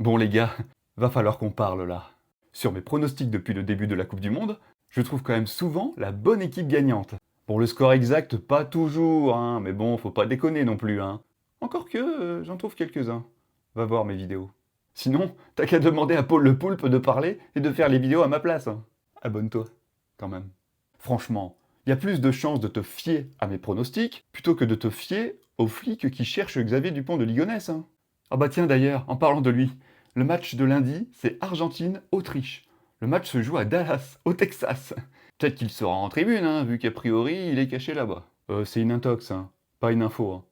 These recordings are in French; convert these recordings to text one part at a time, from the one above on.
Bon les gars, va falloir qu'on parle là. Sur mes pronostics depuis le début de la Coupe du Monde, je trouve quand même souvent la bonne équipe gagnante. Bon, le score exact, pas toujours, hein, mais bon, faut pas déconner non plus, hein. Encore que, j'en trouve quelques-uns. Va voir mes vidéos. Sinon, t'as qu'à demander à Paul le Poulpe de parler et de faire les vidéos à ma place, hein. Abonne-toi, quand même. Franchement, il y a plus de chances de te fier à mes pronostics plutôt que de te fier aux flics qui cherchent Xavier Dupont de Ligonnès, hein. Ah bah tiens d'ailleurs, en parlant de lui, le match de lundi, c'est Argentine-Autriche. Le match se joue à Dallas, au Texas. Peut-être qu'il sera en tribune, hein, vu qu'a priori, il est caché là-bas. C'est une intox, hein, pas une info, hein.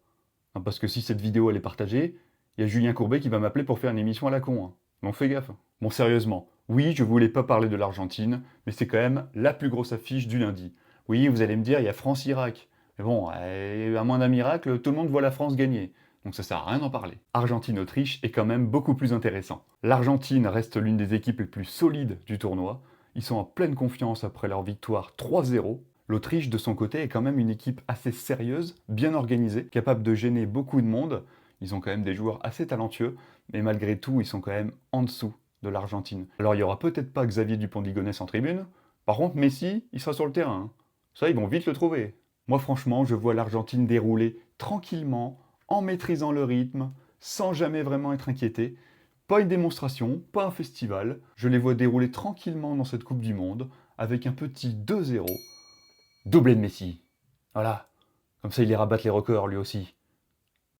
Non, parce que si cette vidéo elle est partagée, il y a Julien Courbet qui va m'appeler pour faire une émission à la con, hein. Donc fais gaffe. Bon, sérieusement, oui, je voulais pas parler de l'Argentine, mais c'est quand même la plus grosse affiche du lundi. Oui, vous allez me dire, il y a France-Irak. Mais bon, à moins d'un miracle, tout le monde voit la France gagner. Donc ça sert à rien d'en parler. Argentine-Autriche est quand même beaucoup plus intéressant. L'Argentine reste l'une des équipes les plus solides du tournoi. Ils sont en pleine confiance après leur victoire 3-0. L'Autriche, de son côté, est quand même une équipe assez sérieuse, bien organisée, capable de gêner beaucoup de monde. Ils ont quand même des joueurs assez talentueux, mais malgré tout, ils sont quand même en dessous de l'Argentine. Alors il n'y aura peut-être pas Xavier Dupont de Ligonnès en tribune, par contre Messi, il sera sur le terrain, hein. Ça, ils vont vite le trouver. Moi franchement, je vois l'Argentine dérouler tranquillement, en maîtrisant le rythme, sans jamais vraiment être inquiété. Pas une démonstration, pas un festival, je les vois dérouler tranquillement dans cette Coupe du Monde, avec un petit 2-0, doublé de Messi. Voilà, comme ça il ira battre les records lui aussi.